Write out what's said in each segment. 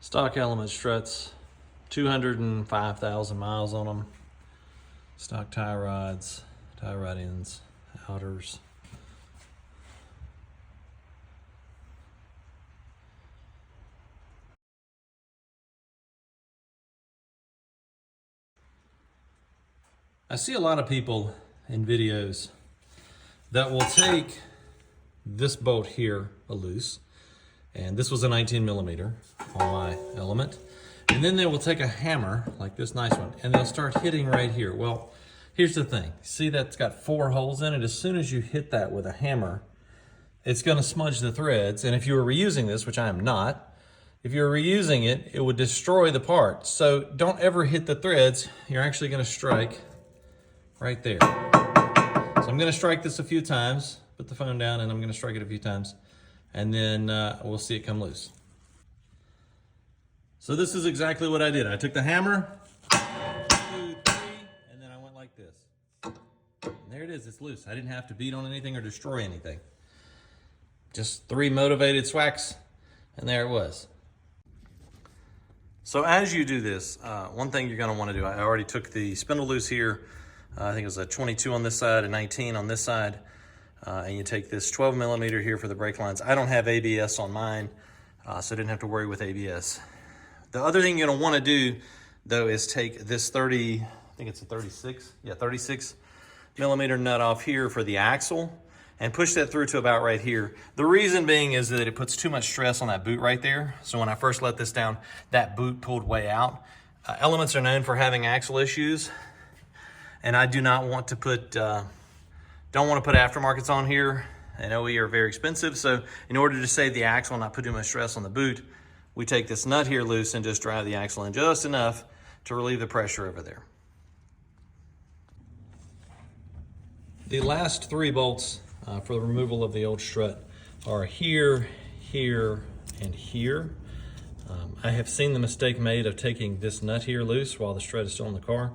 Stock element struts, 205,000 miles on them. Stock tie rods, tie rod ends, outers. I see a lot of people in videos that will take this bolt here, a loose, and this was a 19 millimeter on my element, and then they will take a hammer like this nice one and they'll start hitting right here. Well, here's the thing, see that's got 4 holes in it. As soon as you hit that with a hammer, it's going to smudge the threads, and if you were reusing this, which I am not, if you're reusing it, it would destroy the part. So don't ever hit the threads. You're actually going to strike right there. So I'm going to strike this a few times, put the phone down, and I'm going to strike it a few times, and then we'll see it come loose. So this is exactly what I did. I took the hammer, 1, 2, 3, and then I went like this. And there it is, it's loose. I didn't have to beat on anything or destroy anything. Just 3 motivated swacks, and there it was. So as you do this, one thing you're gonna wanna do, I already took the spindle loose here. I think it was a 22 on this side, a 19 on this side. And you take this 12 millimeter here for the brake lines. I don't have ABS on mine, so I didn't have to worry with ABS. The other thing you're gonna wanna do though is take this 30, I think it's a 36, yeah, 36 millimeter nut off here for the axle and push that through to about right here. The reason being is that it puts too much stress on that boot right there. So when I first let this down, that boot pulled way out. Elements are known for having axle issues, and I do not want to put, don't want to put aftermarkets on here, and OE are very expensive. So in order to save the axle and not put too much stress on the boot, we take this nut here loose and just drive the axle in just enough to relieve the pressure over there. The last 3 bolts for the removal of the old strut are here, here, and here. I have seen the mistake made of taking this nut here loose while the strut is still in the car.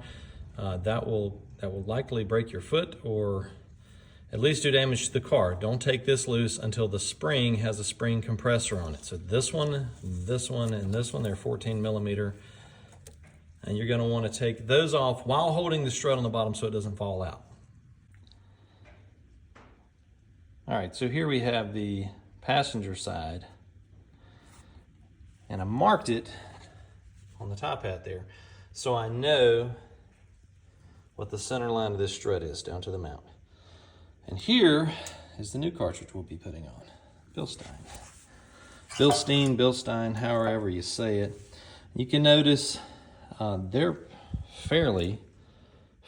That will likely break your foot or at least do damage to the car. Don't take this loose until the spring has a spring compressor on it. So this one, and this one, they're 14 millimeter. And you're gonna wanna take those off while holding the strut on the bottom so it doesn't fall out. All right, so here we have the passenger side. And I marked it on the top hat there so I know what the center line of this strut is down to the mount. And here is the new cartridge we'll be putting on. Bilstein. Bilstein, however you say it. You can notice they're fairly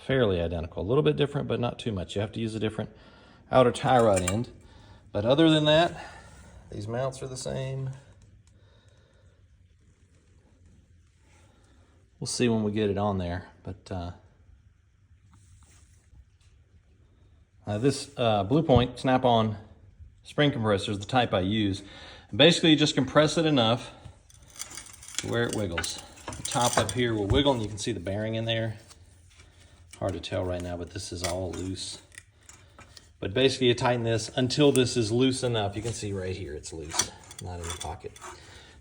identical. A little bit different, but not too much. You have to use a different outer tie rod end. But other than that, these mounts are the same. We'll see when we get it on there, but this Blue Point snap-on spring compressor is the type I use. And basically, you just compress it enough to where it wiggles. The top up here will wiggle, and you can see the bearing in there. Hard to tell right now, but this is all loose. But basically, you tighten this until this is loose enough. You can see right here, it's loose, not in the pocket.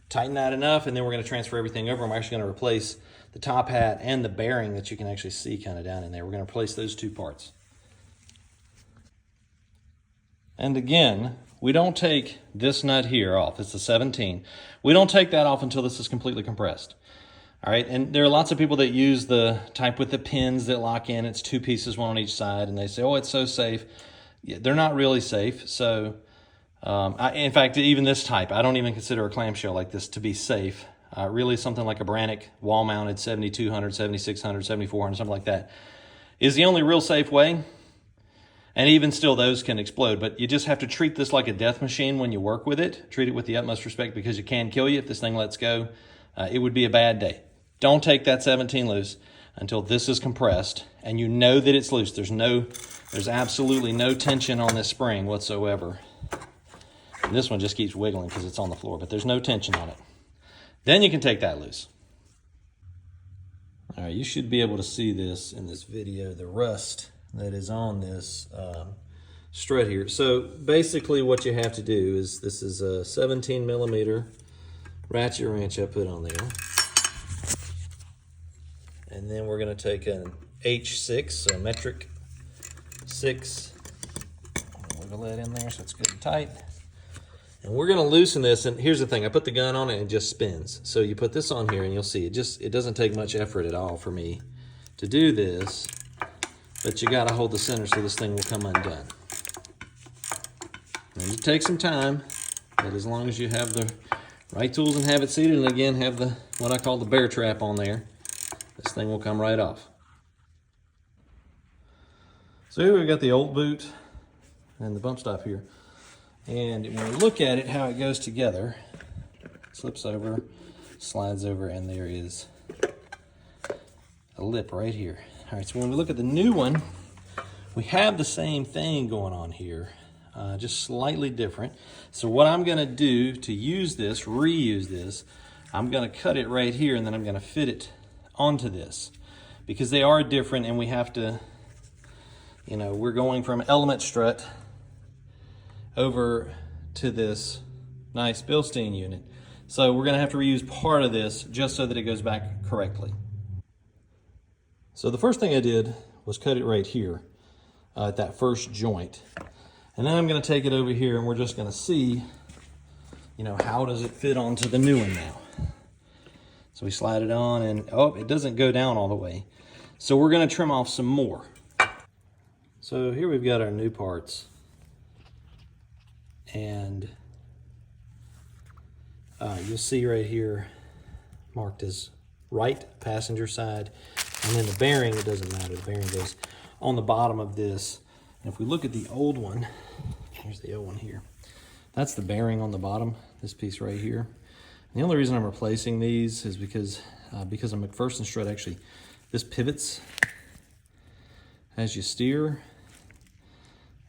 Tighten that enough, and then we're gonna transfer everything over. I'm actually gonna replace the top hat and the bearing that you can actually see kind of down in there. We're gonna replace those 2 parts. And again, we don't take this nut here off. It's a 17. We don't take that off until this is completely compressed. All right, and there are lots of people that use the type with the pins that lock in. It's 2 pieces, 1 on each side, and they say, oh, it's so safe. Yeah, they're not really safe. So, in fact, even this type, I don't even consider a clamshell like this to be safe. Really something like a Brannick wall-mounted 7200, 7600, 7400, something like that is the only real safe way. And even still, those can explode. But you just have to treat this like a death machine when you work with it. Treat it with the utmost respect because it can kill you if this thing lets go. It would be a bad day. Don't take that 17 loose until this is compressed and you know that it's loose. There's absolutely no tension on this spring whatsoever. And this one just keeps wiggling because it's on the floor, but there's no tension on it. Then you can take that loose. All right, you should be able to see this in this video, the rust that is on this strut here. So basically what you have to do is, this is a 17 millimeter ratchet wrench I put on there. And then we're going to take an H6, so metric 6. Wiggle that in there so it's good and tight. And we're going to loosen this. And here's the thing, I put the gun on it and it just spins. So you put this on here and you'll see it doesn't take much effort at all for me to do this. But you got to hold the center so this thing will come undone. And it takes some time, but as long as you have the right tools and have it seated, and again have the what I call the bear trap on there, this thing will come right off. So here we've got the old boot and the bump stop here. And when we look at it, how it goes together, slips over, slides over, and there is a lip right here. All right, so when we look at the new one, we have the same thing going on here, just slightly different. So what I'm gonna do to use this, reuse this, I'm gonna cut it right here and then I'm gonna fit it onto this because they are different and we have to, you know, we're going from element strut over to this nice Bilstein unit. So we're gonna have to reuse part of this just so that it goes back correctly. So the first thing I did was cut it right here at that first joint. And then I'm gonna take it over here and we're just gonna see, you know, how does it fit onto the new one now. So we slide it on and, oh, it doesn't go down all the way. So we're gonna trim off some more. So here we've got our new parts. And you'll see right here marked as right passenger side. And then the bearing, it doesn't matter, the bearing goes on the bottom of this. And if we look at the old one, here's the old one here. That's the bearing on the bottom, this piece right here. And the only reason I'm replacing these is because of McPherson strut, actually, this pivots as you steer.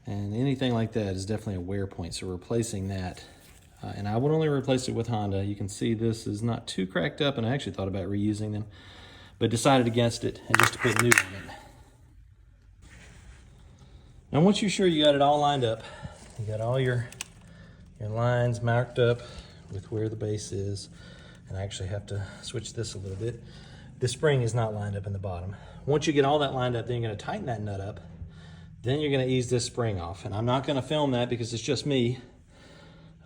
And anything like that is definitely a wear point, so replacing that. And I would only replace it with Honda. You can see this is not too cracked up, and I actually thought about reusing them, but decided against it and just to put new in it. Now once you're sure you got it all lined up, you got all your lines marked up with where the base is, and I actually have to switch this a little bit. The spring is not lined up in the bottom. Once you get all that lined up, then you're gonna tighten that nut up. Then you're gonna ease this spring off. And I'm not gonna film that because it's just me.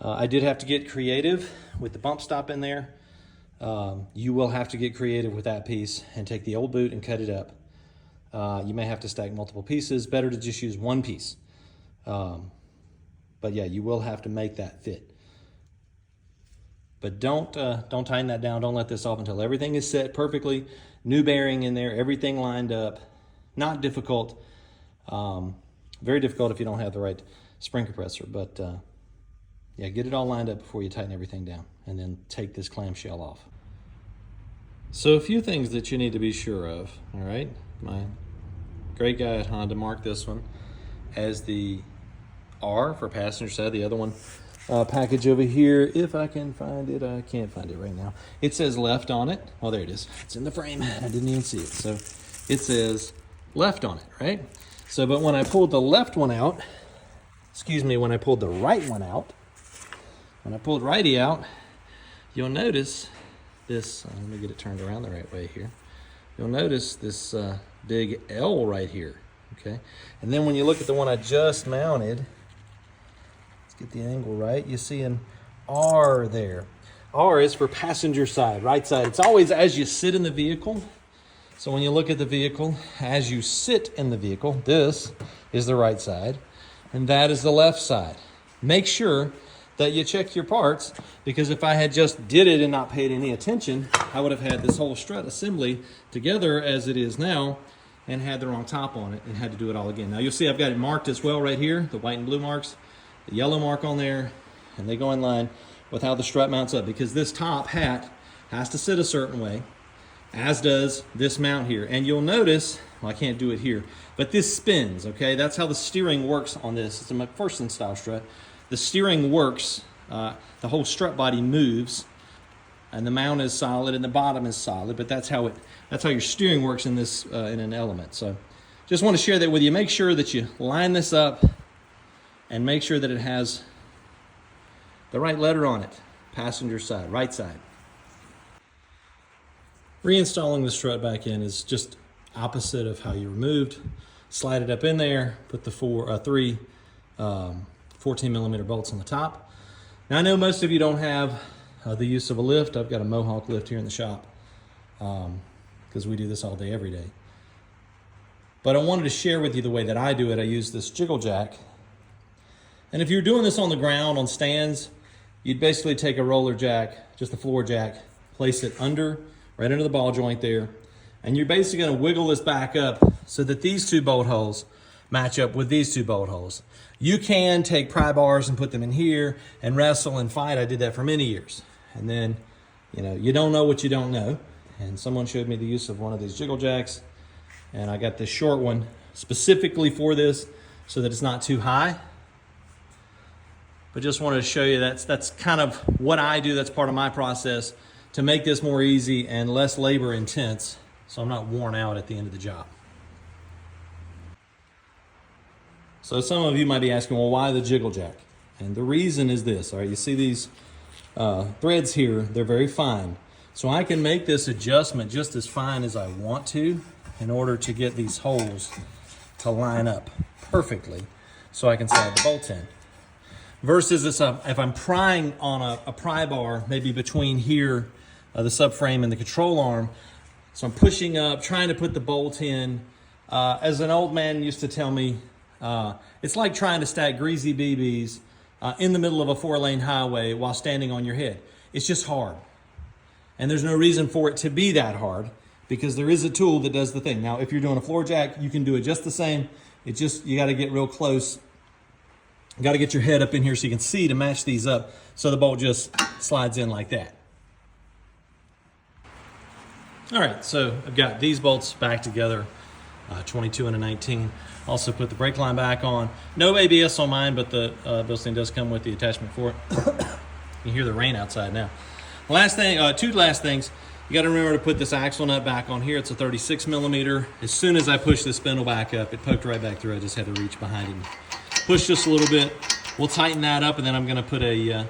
I did have to get creative with the bump stop in there. You will have to get creative with that piece and take the old boot and cut it up. You may have to stack multiple pieces. Better to just use one piece. But yeah, you will have to make that fit. But don't tighten that down. Don't let this off until everything is set perfectly. New bearing in there, everything lined up. Not difficult. Very difficult if you don't have the right spring compressor, but yeah, get it all lined up before you tighten everything down, and then take this clamshell off. So a few things that you need to be sure of, all right? My great guy at Honda marked this one as the R for passenger side, the other one package over here, if I can find it. I can't find it right now. It says left on it. Oh, there it is. It's in the frame. I didn't even see it. So it says left on it, right? So, but when I pulled the left one out, when I pulled the right one out, when I pulled righty out, you'll notice this, let me get it turned around the right way here. You'll notice this big L right here, okay? And then when you look at the one I just mounted, let's get the angle right, you see an R there. R is for passenger side, right side. It's always as you sit in the vehicle. So when you look at the vehicle, as you sit in the vehicle, this is the right side, and that is the left side. Make sure that you check your parts, because if I had just did it and not paid any attention, I would have had this whole strut assembly together as it is now and had the wrong top on it and had to do it all again. Now you'll see I've got it marked as well right here, the white and blue marks, the yellow mark on there, and they go in line with how the strut mounts up, because this top hat has to sit a certain way, as does this mount here. And you'll notice, well, I can't do it here, but this spins, okay? That's how the steering works on this. It's a McPherson style strut. The steering works, the whole strut body moves, and the mount is solid and the bottom is solid, but that's how your steering works in this in an element. So just want to share that with you. Make sure that you line this up and make sure that it has the right letter on it, passenger side, right side. Reinstalling the strut back in is just opposite of how you removed. Slide it up in there, put the three 14mm bolts on the top. Now I know most of you don't have the use of a lift. I've got a Mohawk lift here in the shop because we do this all day, every day. But I wanted to share with you the way that I do it. I use this jiggle jack. And if you're doing this on the ground, on stands, you'd basically take a roller jack, just the floor jack, place it right under the ball joint there, and you're basically gonna wiggle this back up so that these two bolt holes match up with these two bolt holes. You can take pry bars and put them in here and wrestle and fight. I did that for many years. And then, you don't know what you don't know. And someone showed me the use of one of these jiggle jacks, and I got this short one specifically for this so that it's not too high. But just wanted to show you that's kind of what I do. That's part of my process to make this more easy and less labor intense, so I'm not worn out at the end of the job. So some of you might be asking, well, why the jiggle jack? And the reason is this, all right, you see these threads here, they're very fine. So I can make this adjustment just as fine as I want to in order to get these holes to line up perfectly so I can slide the bolt in. Versus if I'm prying on a pry bar, maybe between here, the subframe and the control arm, so I'm pushing up, trying to put the bolt in. As an old man used to tell me, it's like trying to stack greasy BBs in the middle of a 4-lane highway while standing on your head. It's just hard. And there's no reason for it to be that hard because there is a tool that does the thing. Now, if you're doing a floor jack, you can do it just the same. It's just, you gotta get real close. You gotta get your head up in here so you can see to match these up so the bolt just slides in like that. All right, so I've got these bolts back together, 22 and a 19. Also put the brake line back on. No ABS on mine, but the Bilstein does come with the attachment for it. You hear the rain outside now. Last thing, two last things. You gotta remember to put this axle nut back on here. It's a 36mm. As soon as I pushed the spindle back up, it poked right back through. I just had to reach behind him. Push just a little bit. We'll tighten that up, and then I'm gonna put a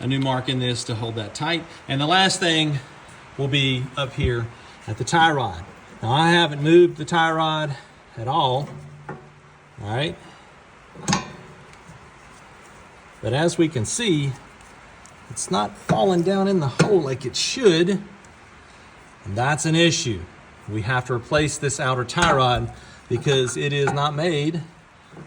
new mark in this to hold that tight. And the last thing will be up here at the tie rod. Now I haven't moved the tie rod at all right? But as we can see, it's not falling down in the hole like it should, and that's an issue. We have to replace this outer tie rod because it is not made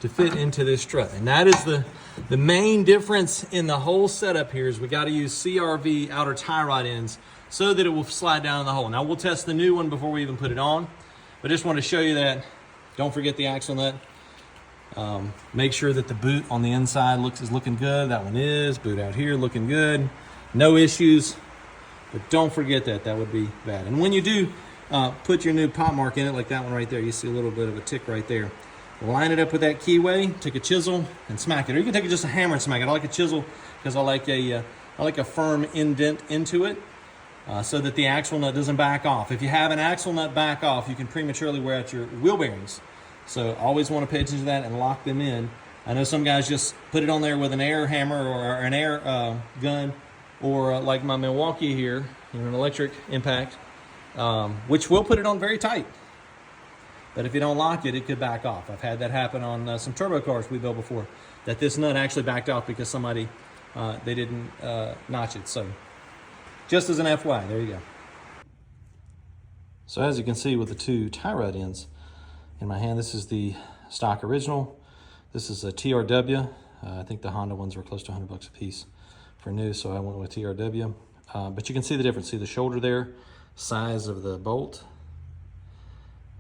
to fit into this strut. And that is the main difference in the whole setup here is we got to use CRV outer tie rod ends so that it will slide down in the hole. Now we'll test the new one before we even put it on, but I just want to show you that. Don't forget the axle nut. Make sure that the boot on the inside is looking good. That one is. Boot out here looking good. No issues, but don't forget that would be bad. And when you do put your new pop mark in it, like that one right there, you see a little bit of a tick right there. Line it up with that keyway, take a chisel and smack it. Or you can take just a hammer and smack it. I like a chisel because I like a firm indent into it so that the axle nut doesn't back off. If you have an axle nut back off, you can prematurely wear out your wheel bearings. So always want to pay attention to that and lock them in. I know some guys just put it on there with an air hammer or an air gun, or like my Milwaukee here, an electric impact, which will put it on very tight. But if you don't lock it, it could back off. I've had that happen on some turbo cars we built before, that this nut actually backed off because somebody, they didn't notch it. So just as an FYI, there you go. So as you can see with the two tie rod ends in my hand, this is the stock original. This is a TRW. I think the Honda ones were close to $100 a piece for new, so I went with TRW. But you can see the difference. See the shoulder there, size of the bolt,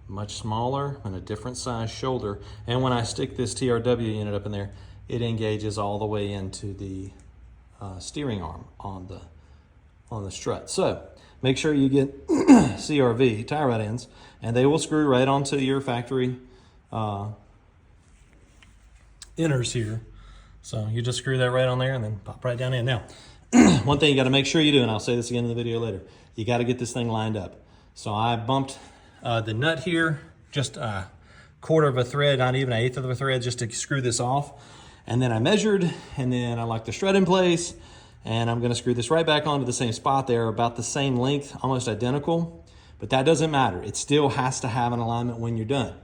much smaller and a different size shoulder. And when I stick this TRW unit up in there, it engages all the way into the steering arm on the strut. So make sure you get CRV tie rod ends, and they will screw right onto your factory inners here. So you just screw that right on there and then pop right down in. Now, one thing you got to make sure you do, and I'll say this again in the video later, you got to get this thing lined up. So I bumped the nut here, just a quarter of a thread, not even an eighth of a thread, just to screw this off. And then I measured, and then I locked the strut in place, And I'm gonna screw this right back onto the same spot there, about the same length, almost identical, but that doesn't matter. It still has to have an alignment when you're done,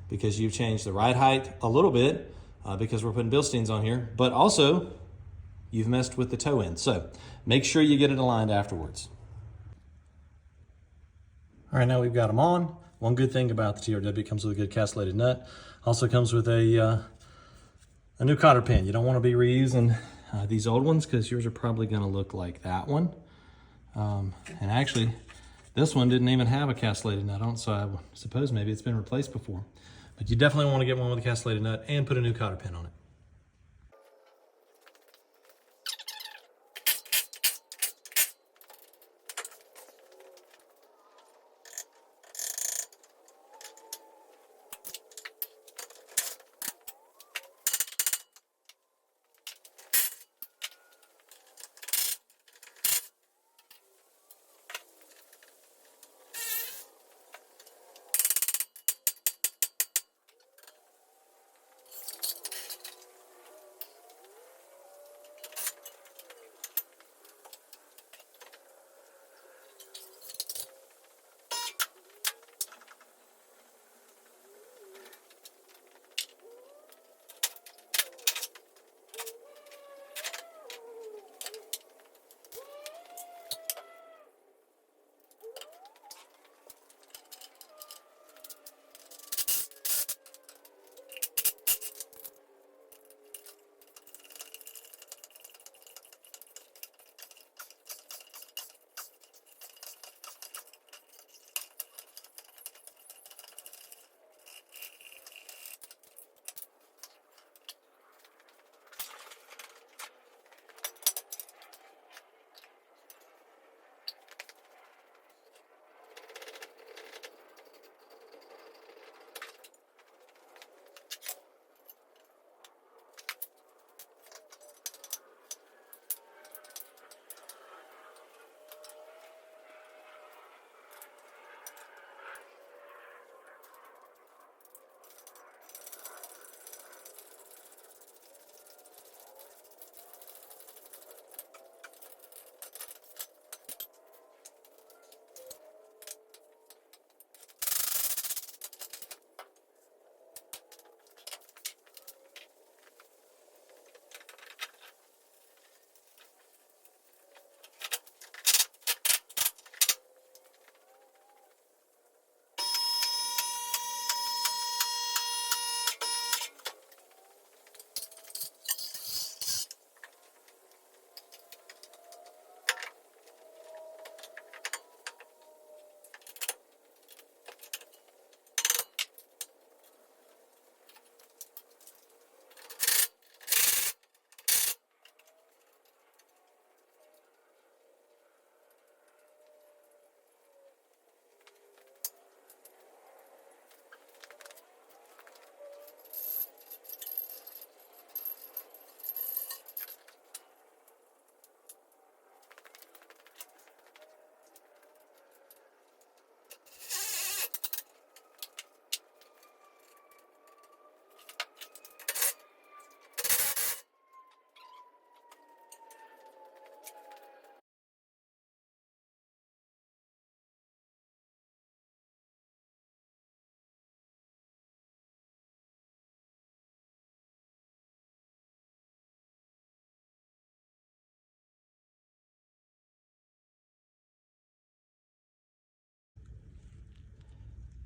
because you've changed the ride height a little bit because we're putting Bilsteins on here, but also you've messed with the toe end. So make sure you get it aligned afterwards. All right, now we've got them on. One good thing about the TRW, comes with a good castellated nut. Also comes with a new cotter pin. You don't want to be reusing these old ones, because yours are probably going to look like that one. And actually, this one didn't even have a castellated nut on, so I suppose maybe it's been replaced before. But you definitely want to get one with a castellated nut and put a new cotter pin on it.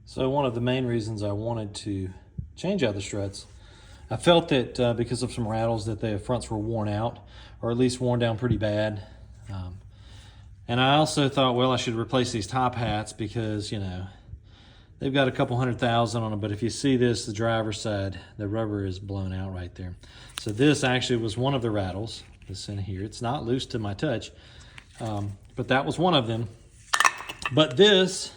So one of the main reasons I wanted to change out the struts, I felt that because of some rattles that the fronts were worn out, or at least worn down pretty bad. And I also thought, well, I should replace these top hats because, you know, they've got a couple 100,000 on them, but if you see this, the driver's side, the rubber is blown out right there. So this actually was one of the rattles, this in here. It's not loose to my touch, but that was one of them. But this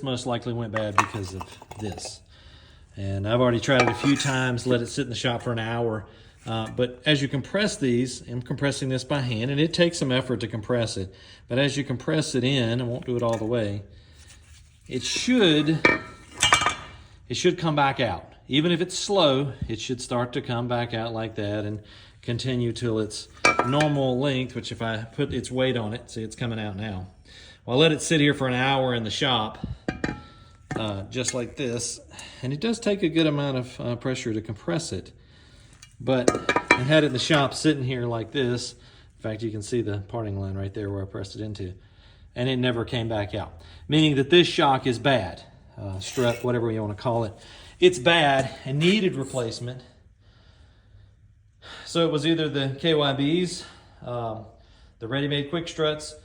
most likely went bad because of this. And I've already tried it a few times, let it sit in the shop for an hour. But as you compress these, I'm compressing this by hand, and it takes some effort to compress it. But as you compress it in, I won't do it all the way, it should come back out. Even if it's slow, it should start to come back out like that. And continue till its normal length, which if I put its weight on it, see it's coming out now. Well, I let it sit here for an hour in the shop, just like this, and it does take a good amount of pressure to compress it, but I had it in the shop sitting here like this. In fact, you can see the parting line right there where I pressed it into, and it never came back out, meaning that this shock is bad. Strut, whatever you want to call it. It's bad and needed replacement. So it was either the KYBs, the ready-made quick struts,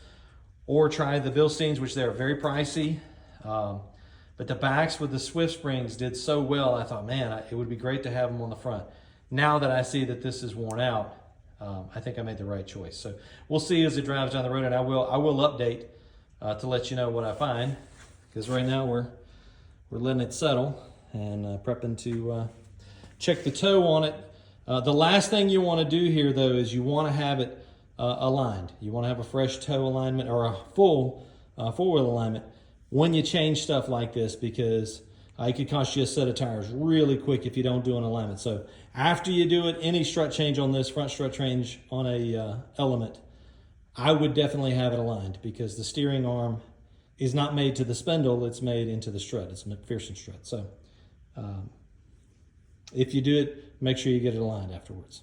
or try the Bilsteins, which they're very pricey. But the backs with the Swift springs did so well, I thought, man, it would be great to have them on the front. Now that I see that this is worn out, I think I made the right choice. So we'll see as it drives down the road, and I will update to let you know what I find, because right now we're letting it settle and prepping to check the toe on it. The last thing you want to do here, though, is you want to have it aligned. You want to have a fresh toe alignment or a full four-wheel alignment when you change stuff like this, because it could cost you a set of tires really quick if you don't do an alignment. So after you do it, any strut change on this, front strut change on a element, I would definitely have it aligned, because the steering arm is not made to the spindle, it's made into the strut. It's a McPherson strut. So if you do it, make sure you get it aligned afterwards.